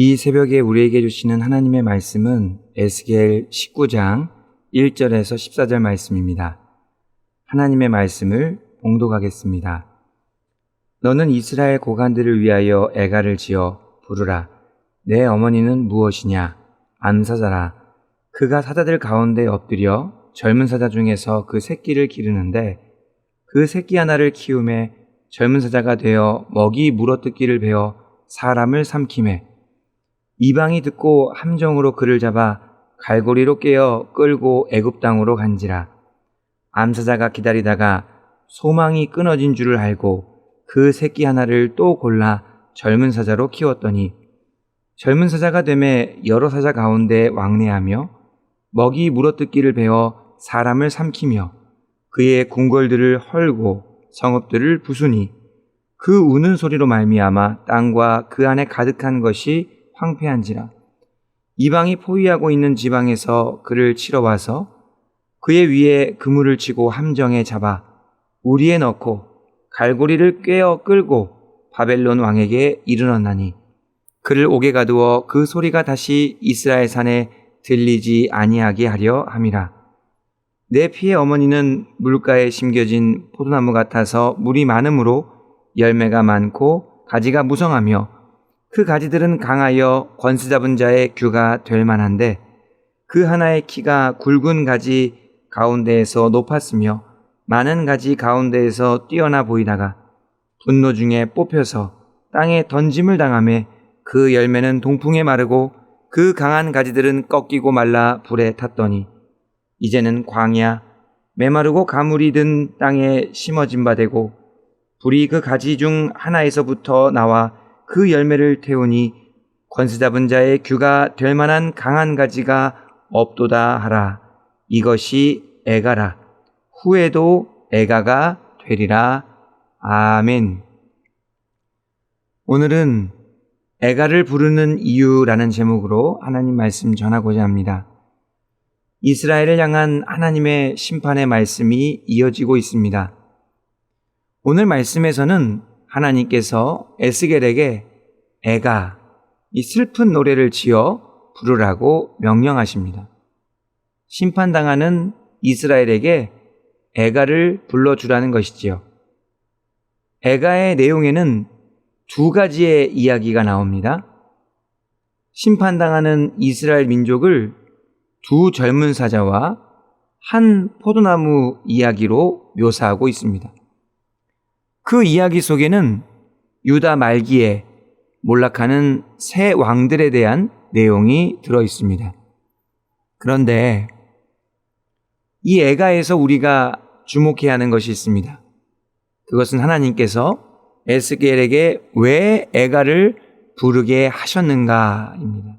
이 새벽에 우리에게 주시는 하나님의 말씀은 에스겔 19장 1절에서 14절 말씀입니다. 하나님의 말씀을 봉독하겠습니다. 너는 이스라엘 고관들을 위하여 애가를 지어 부르라. 내 어머니는 무엇이냐? 암사자라. 그가 사자들 가운데 엎드려 젊은 사자 중에서 그 새끼를 기르는데 그 새끼 하나를 키우매 젊은 사자가 되어 먹이 물어뜯기를 배워 사람을 삼키매 이방이 듣고 함정으로 그를 잡아 갈고리로 깨어 끌고 애굽 땅으로 간지라. 암사자가 기다리다가 소망이 끊어진 줄을 알고 그 새끼 하나를 또 골라 젊은 사자로 키웠더니 젊은 사자가 되매 여러 사자 가운데 왕래하며 먹이 물어뜯기를 배워 사람을 삼키며 그의 궁궐들을 헐고 성읍들을 부수니 그 우는 소리로 말미암아 땅과 그 안에 가득한 것이 황폐한지라. 이방이 포위하고 있는 지방에서 그를 치러 와서 그의 위에 그물을 치고 함정에 잡아 우리에 넣고 갈고리를 꿰어 끌고 바벨론 왕에게 이르렀나니 그를 옥에 가두어 그 소리가 다시 이스라엘 산에 들리지 아니하게 하려 함이라. 내 피의 어머니는 물가에 심겨진 포도나무 같아서 물이 많으므로 열매가 많고 가지가 무성하며 그 가지들은 강하여 권세 잡은 자의 규가 될 만한데 그 하나의 키가 굵은 가지 가운데에서 높았으며 많은 가지 가운데에서 뛰어나 보이다가 분노 중에 뽑혀서 땅에 던짐을 당하매 그 열매는 동풍에 마르고 그 강한 가지들은 꺾이고 말라 불에 탔더니 이제는 광야 메마르고 가물이 든 땅에 심어진 바 되고 불이 그 가지 중 하나에서부터 나와 그 열매를 태우니 권세 잡은 자의 규가 될 만한 강한 가지가 없도다 하라. 이것이 애가라. 후에도 애가가 되리라. 아멘. 오늘은 애가를 부르는 이유라는 제목으로 하나님 말씀 전하고자 합니다. 이스라엘을 향한 하나님의 심판의 말씀이 이어지고 있습니다. 오늘 말씀에서는 하나님께서 에스겔에게 애가, 이 슬픈 노래를 지어 부르라고 명령하십니다. 심판당하는 이스라엘에게 애가를 불러주라는 것이지요. 애가의 내용에는 두 가지의 이야기가 나옵니다. 심판당하는 이스라엘 민족을 두 젊은 사자와 한 포도나무 이야기로 묘사하고 있습니다. 그 이야기 속에는 유다 말기에 몰락하는 새 왕들에 대한 내용이 들어 있습니다. 그런데 이 애가에서 우리가 주목해야 하는 것이 있습니다. 그것은 하나님께서 에스겔에게 왜 애가를 부르게 하셨는가입니다.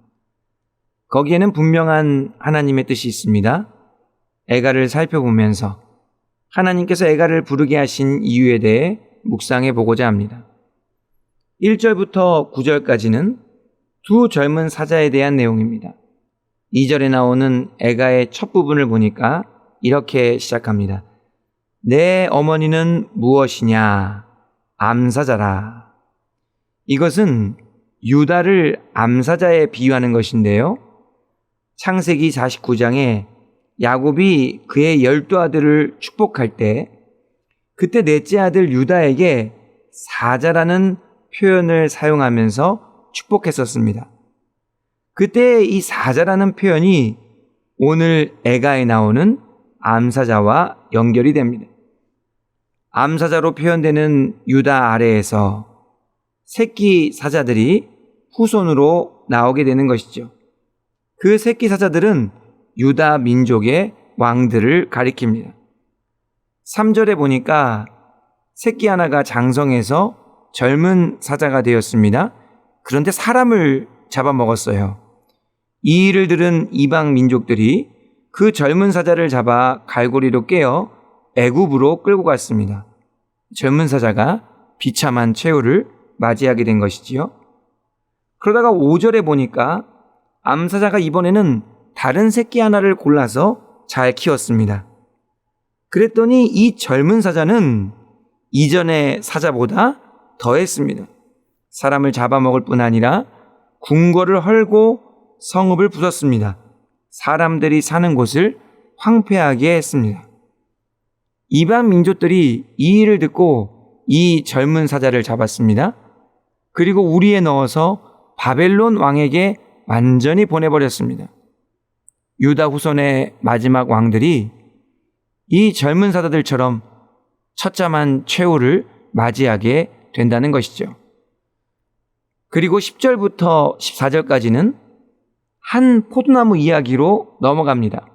거기에는 분명한 하나님의 뜻이 있습니다. 애가를 살펴보면서 하나님께서 애가를 부르게 하신 이유에 대해 묵상해 보고자 합니다. 1절부터 9절까지는 두 젊은 사자에 대한 내용입니다. 2절에 나오는 애가의 첫 부분을 보니까 이렇게 시작합니다. 내 어머니는 무엇이냐? 암사자라. 이것은 유다를 암사자에 비유하는 것인데요. 창세기 49장에 야곱이 그의 12아들을 축복할 때 그때 넷째 아들 유다에게 사자라는 표현을 사용하면서 축복했었습니다. 그때 이 사자라는 표현이 오늘 애가에 나오는 암사자와 연결이 됩니다. 암사자로 표현되는 유다 아래에서 새끼 사자들이 후손으로 나오게 되는 것이죠. 그 새끼 사자들은 유다 민족의 왕들을 가리킵니다. 3절에 보니까 새끼 하나가 장성해서 젊은 사자가 되었습니다. 그런데 사람을 잡아먹었어요. 이 일을 들은 이방 민족들이 그 젊은 사자를 잡아 갈고리로 깨어 애굽으로 끌고 갔습니다. 젊은 사자가 비참한 최후를 맞이하게 된 것이지요. 그러다가 5절에 보니까 암사자가 이번에는 다른 새끼 하나를 골라서 잘 키웠습니다. 그랬더니 이 젊은 사자는 이전의 사자보다 더했습니다. 사람을 잡아먹을 뿐 아니라 궁궐을 헐고 성읍을 부쉈습니다. 사람들이 사는 곳을 황폐하게 했습니다. 이방 민족들이 이 일을 듣고 이 젊은 사자를 잡았습니다. 그리고 우리에 넣어서 바벨론 왕에게 완전히 보내버렸습니다. 유다 후손의 마지막 왕들이 이 젊은 사자들처럼 처참한 최후를 맞이하게 된다는 것이죠. 그리고 10절부터 14절까지는 한 포도나무 이야기로 넘어갑니다.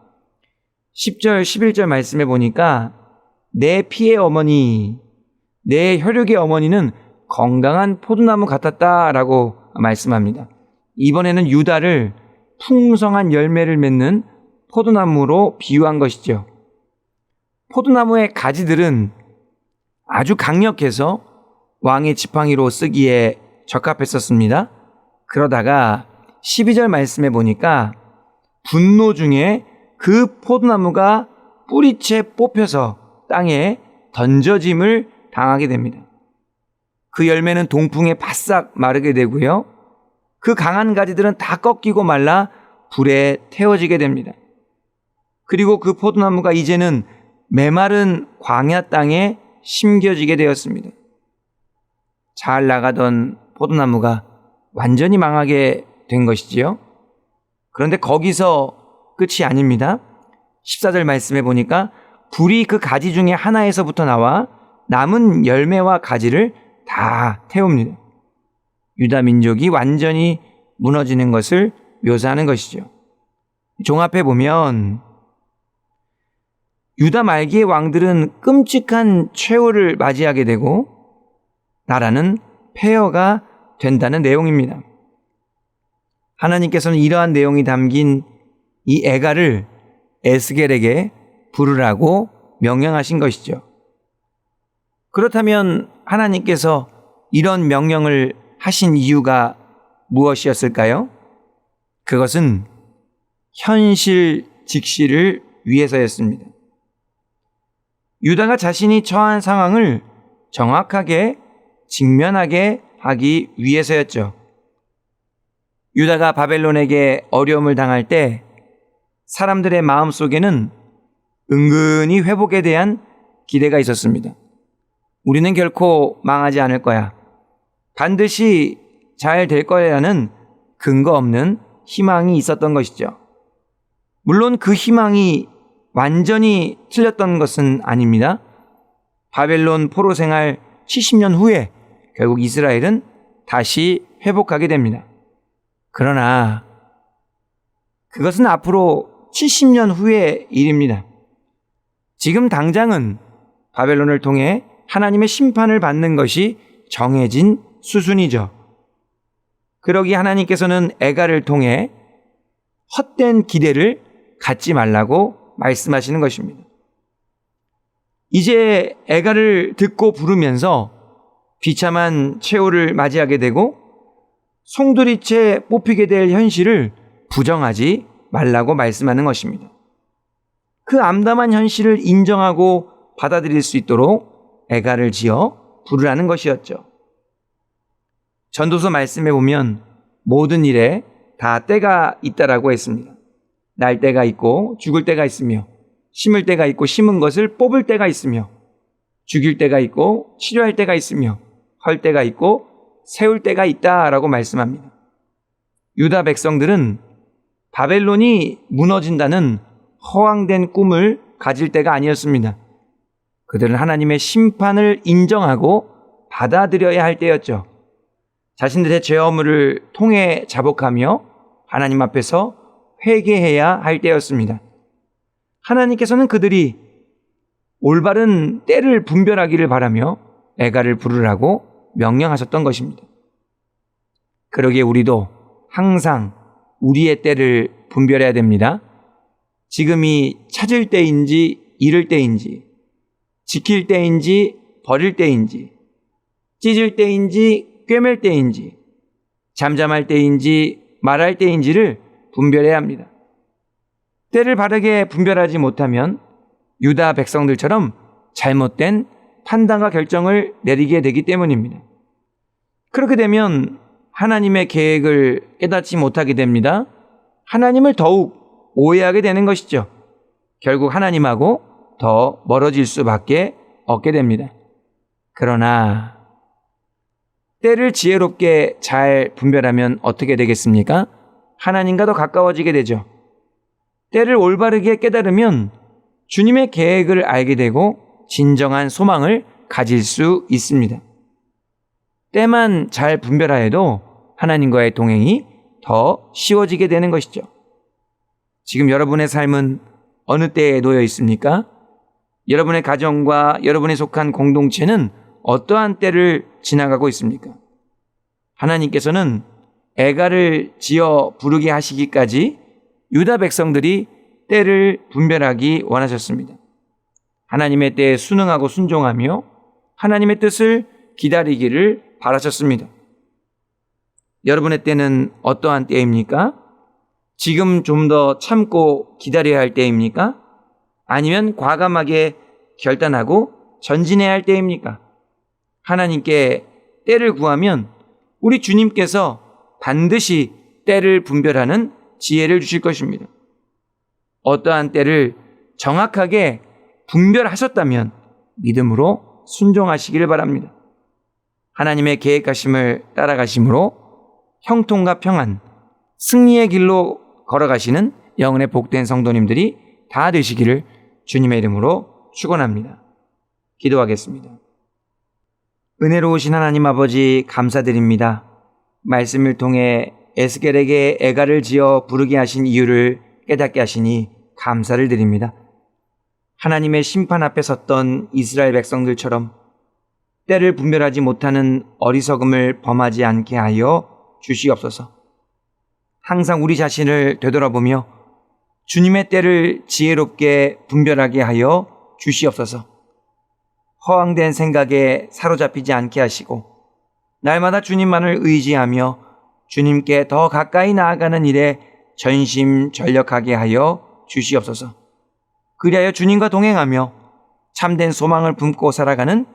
10절, 11절 말씀해 보니까 내 피의 어머니, 내 혈육의 어머니는 건강한 포도나무 같았다라고 말씀합니다. 이번에는 유다를 풍성한 열매를 맺는 포도나무로 비유한 것이죠. 포도나무의 가지들은 아주 강력해서 왕의 지팡이로 쓰기에 적합했었습니다. 그러다가 12절 말씀해 보니까 분노 중에 그 포도나무가 뿌리채 뽑혀서 땅에 던져짐을 당하게 됩니다. 그 열매는 동풍에 바싹 마르게 되고요. 그 강한 가지들은 다 꺾이고 말라 불에 태워지게 됩니다. 그리고 그 포도나무가 이제는 메마른 광야 땅에 심겨지게 되었습니다. 잘 나가던 포도나무가 완전히 망하게 된 것이지요. 그런데 거기서 끝이 아닙니다. 14절 말씀해 보니까 불이 그 가지 중에 하나에서부터 나와 남은 열매와 가지를 다 태웁니다. 유다 민족이 완전히 무너지는 것을 묘사하는 것이죠. 종합해 보면 유다 말기의 왕들은 끔찍한 최후를 맞이하게 되고 나라는 폐허가 된다는 내용입니다. 하나님께서는 이러한 내용이 담긴 이 애가를 에스겔에게 부르라고 명령하신 것이죠. 그렇다면 하나님께서 이런 명령을 하신 이유가 무엇이었을까요? 그것은 현실 직시를 위해서였습니다. 유다가 자신이 처한 상황을 정확하게 직면하게 하기 위해서였죠. 유다가 바벨론에게 어려움을 당할 때 사람들의 마음속에는 은근히 회복에 대한 기대가 있었습니다. 우리는 결코 망하지 않을 거야. 반드시 잘 될 거야라는 근거 없는 희망이 있었던 것이죠. 물론 그 희망이 완전히 틀렸던 것은 아닙니다. 바벨론 포로 생활 70년 후에 결국 이스라엘은 다시 회복하게 됩니다. 그러나 그것은 앞으로 70년 후의 일입니다. 지금 당장은 바벨론을 통해 하나님의 심판을 받는 것이 정해진 수순이죠. 그러기에 하나님께서는 애가를 통해 헛된 기대를 갖지 말라고 말씀하시는 것입니다. 이제 애가를 듣고 부르면서 비참한 최후를 맞이하게 되고 송두리째 뽑히게 될 현실을 부정하지 말라고 말씀하는 것입니다. 그 암담한 현실을 인정하고 받아들일 수 있도록 애가를 지어 부르라는 것이었죠. 전도서 말씀에 보면 모든 일에 다 때가 있다라고 했습니다. 날 때가 있고 죽을 때가 있으며 심을 때가 있고 심은 것을 뽑을 때가 있으며 죽일 때가 있고 치료할 때가 있으며 헐 때가 있고 세울 때가 있다라고 말씀합니다. 유다 백성들은 바벨론이 무너진다는 허황된 꿈을 가질 때가 아니었습니다. 그들은 하나님의 심판을 인정하고 받아들여야 할 때였죠. 자신들의 죄 허물을 통해 자복하며 하나님 앞에서 회개해야 할 때였습니다. 하나님께서는 그들이 올바른 때를 분별하기를 바라며 애가를 부르라고 명령하셨던 것입니다. 그러기에 우리도 항상 우리의 때를 분별해야 됩니다. 지금이 찾을 때인지 잃을 때인지, 지킬 때인지 버릴 때인지, 찢을 때인지 꿰맬 때인지, 잠잠할 때인지 말할 때인지를 분별해야 합니다. 때를 바르게 분별하지 못하면 유다 백성들처럼 잘못된 판단과 결정을 내리게 되기 때문입니다. 그렇게 되면 하나님의 계획을 깨닫지 못하게 됩니다. 하나님을 더욱 오해하게 되는 것이죠. 결국 하나님하고 더 멀어질 수밖에 없게 됩니다. 그러나 때를 지혜롭게 잘 분별하면 어떻게 되겠습니까? 하나님과 더 가까워지게 되죠. 때를 올바르게 깨달으면 주님의 계획을 알게 되고 진정한 소망을 가질 수 있습니다. 때만 잘 분별하여도 하나님과의 동행이 더 쉬워지게 되는 것이죠. 지금 여러분의 삶은 어느 때에 놓여 있습니까? 여러분의 가정과 여러분이 속한 공동체는 어떠한 때를 지나가고 있습니까? 하나님께서는 애가를 지어 부르게 하시기까지 유다 백성들이 때를 분별하기 원하셨습니다. 하나님의 때에 순응하고 순종하며 하나님의 뜻을 기다리기를 바라셨습니다. 여러분의 때는 어떠한 때입니까? 지금 좀 더 참고 기다려야 할 때입니까? 아니면 과감하게 결단하고 전진해야 할 때입니까? 하나님께 때를 구하면 우리 주님께서 반드시 때를 분별하는 지혜를 주실 것입니다. 어떠한 때를 정확하게 분별하셨다면 믿음으로 순종하시기를 바랍니다. 하나님의 계획하심을 따라가심으로 형통과 평안, 승리의 길로 걸어가시는 영혼의 복된 성도님들이 다 되시기를 주님의 이름으로 축원합니다. 기도하겠습니다. 은혜로우신 하나님 아버지 감사드립니다. 말씀을 통해 에스겔에게 애가를 지어 부르게 하신 이유를 깨닫게 하시니 감사를 드립니다. 하나님의 심판 앞에 섰던 이스라엘 백성들처럼 때를 분별하지 못하는 어리석음을 범하지 않게 하여 주시옵소서. 항상 우리 자신을 되돌아보며 주님의 때를 지혜롭게 분별하게 하여 주시옵소서. 허황된 생각에 사로잡히지 않게 하시고 날마다 주님만을 의지하며 주님께 더 가까이 나아가는 일에 전심전력하게 하여 주시옵소서. 그리하여 주님과 동행하며 참된 소망을 품고 살아가는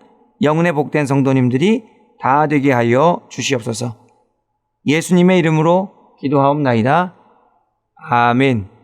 영혼의 복된 성도님들이 다 되게 하여 주시옵소서. 예수님의 이름으로 기도하옵나이다. 아멘.